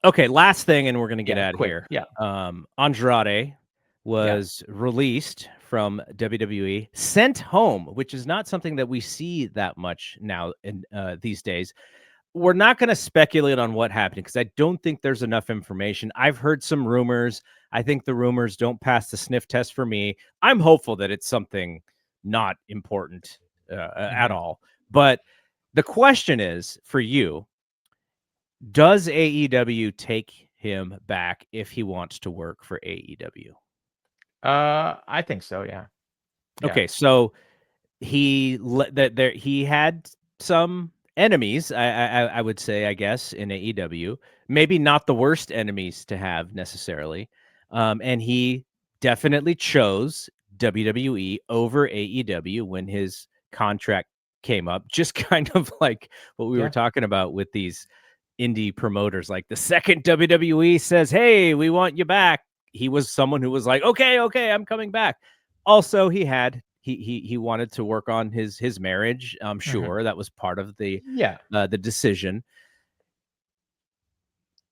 Okay, last thing, and we're going to get out of quick. here. Yeah. Andrade was released from WWE, sent home, which is not something that we see that much now in these days. We're not going to speculate on what happened because I don't think there's enough information. I've heard some rumors. I think the rumors don't pass the sniff test for me. I'm hopeful that it's something not important at all. But the question is for you, does AEW take him back if he wants to work for AEW? I think so. Yeah. Okay, so he had some enemies, I would say, I guess, in AEW. Maybe not the worst enemies to have necessarily. And he definitely chose WWE over AEW when his contract came up, just kind of like what we were talking about with these indie promoters. Like the second WWE says, hey, we want you back, he was someone who was like, okay, I'm coming back. Also, he wanted to work on his marriage. I'm sure that was part of the decision.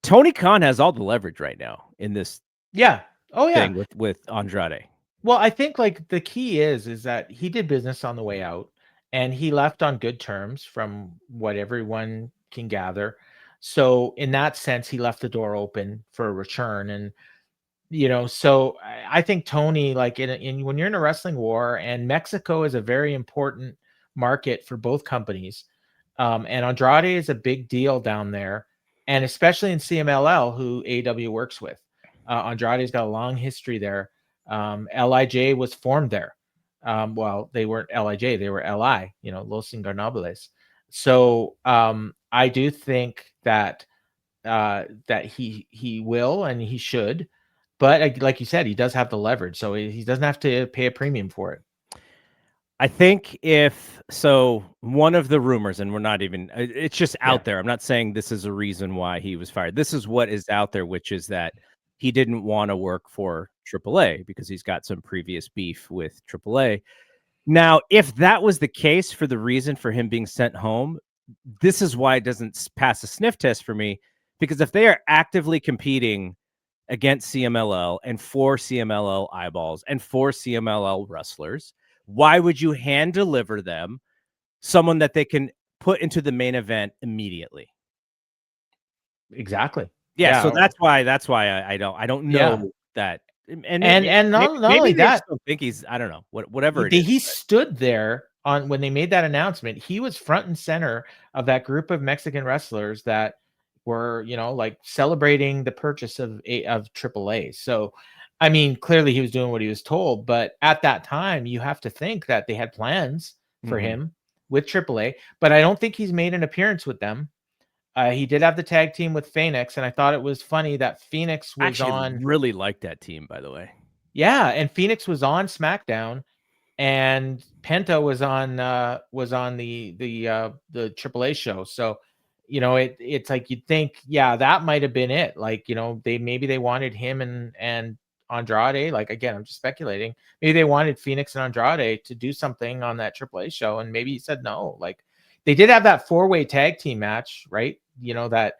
Tony Khan has all the leverage right now in this thing with Andrade. Well, I think like the key is that he did business on the way out and he left on good terms from what everyone can gather. So in that sense, he left the door open for a return. And, so I think Tony, like when you're in a wrestling war, and Mexico is a very important market for both companies. And Andrade is a big deal down there, and especially in CMLL, who AEW works with. Andrade's got a long history there. LIJ was formed there. Well, they weren't LIJ, they were LI, Los Ingobernables. So I do think that he will and he should, but like you said, he does have the leverage, so he doesn't have to pay a premium for it. I think one of the rumors, and we're not even, it's just out there. I'm not saying this is a reason why he was fired. This is what is out there, which is that he didn't want to work for AAA because he's got some previous beef with AAA. Now, if that was the case for the reason for him being sent home, this is why it doesn't pass a sniff test for me, because if they are actively competing against CMLL and for CMLL eyeballs and for CMLL wrestlers, why would you hand deliver them someone that they can put into the main event immediately? Exactly. Yeah. So that's why I don't know that. And not only that, still think he's, I don't know, whatever it he is. stood there on when they made that announcement. He was front and center of that group of Mexican wrestlers that were, like celebrating the purchase of AAA. So, I mean, clearly he was doing what he was told, but at that time, you have to think that they had plans for him with AAA. But I don't think he's made an appearance with them. He did have the tag team with Phoenix, and I thought it was funny that Phoenix was really liked that team, by the way. Yeah, and Phoenix was on SmackDown, and Penta was on the AAA show. So, it's like you'd think, that might have been it. Like, they wanted him and Andrade. Like, again, I'm just speculating. Maybe they wanted Phoenix and Andrade to do something on that AAA show, and maybe he said no. Like, they did have that 4-way tag team match, right? That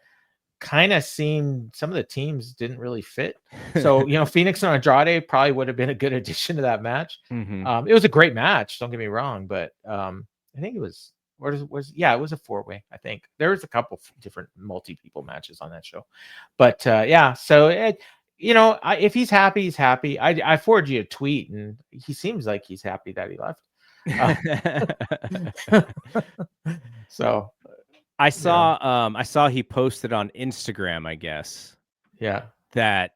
kind of seemed, some of the teams didn't really fit. So, Phoenix and Andrade probably would have been a good addition to that match. It was a great match, don't get me wrong, but I think it was it was a 4-way. I think there was a couple different multi-people matches on that show, but so if he's happy, he's happy. I forwarded you a tweet, and he seems like he's happy that he left. So I saw he posted on Instagram, I guess. Yeah. That,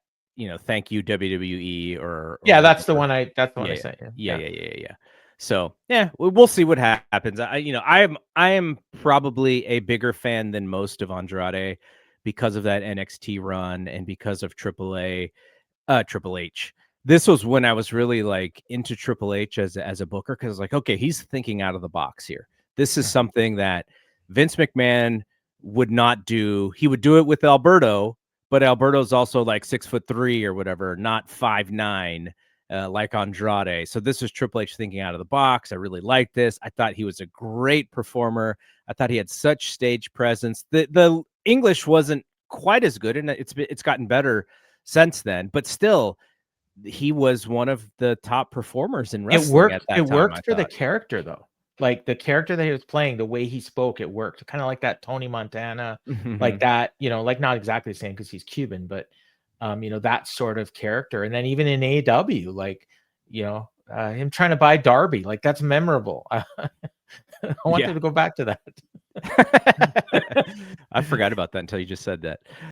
thank you WWE or that's the one I sent you. Yeah. So we'll see what happens. I am probably a bigger fan than most of Andrade because of that NXT run and because of Triple H. This was when I was really like into Triple H as a booker, because like, okay, he's thinking out of the box here. This is something that Vince McMahon would not do. He would do it with Alberto, but Alberto's also like 6'3" or whatever, not 5'9", like Andrade. So this was Triple H thinking out of the box. I really liked this. I thought he was a great performer. I thought he had such stage presence. The English wasn't quite as good, and it's gotten better since then. But still, he was one of the top performers in wrestling at It that time, I worked for the thought. character though. Like the character that he was playing, the way he spoke, it worked. Kind of like that Tony Montana, like Mhm. that, like not exactly the same because he's Cuban, but that sort of character. And then even in AEW, like, him trying to buy Darby, like that's memorable. I wanted Yeah. to go back to that. I forgot about that until you just said that.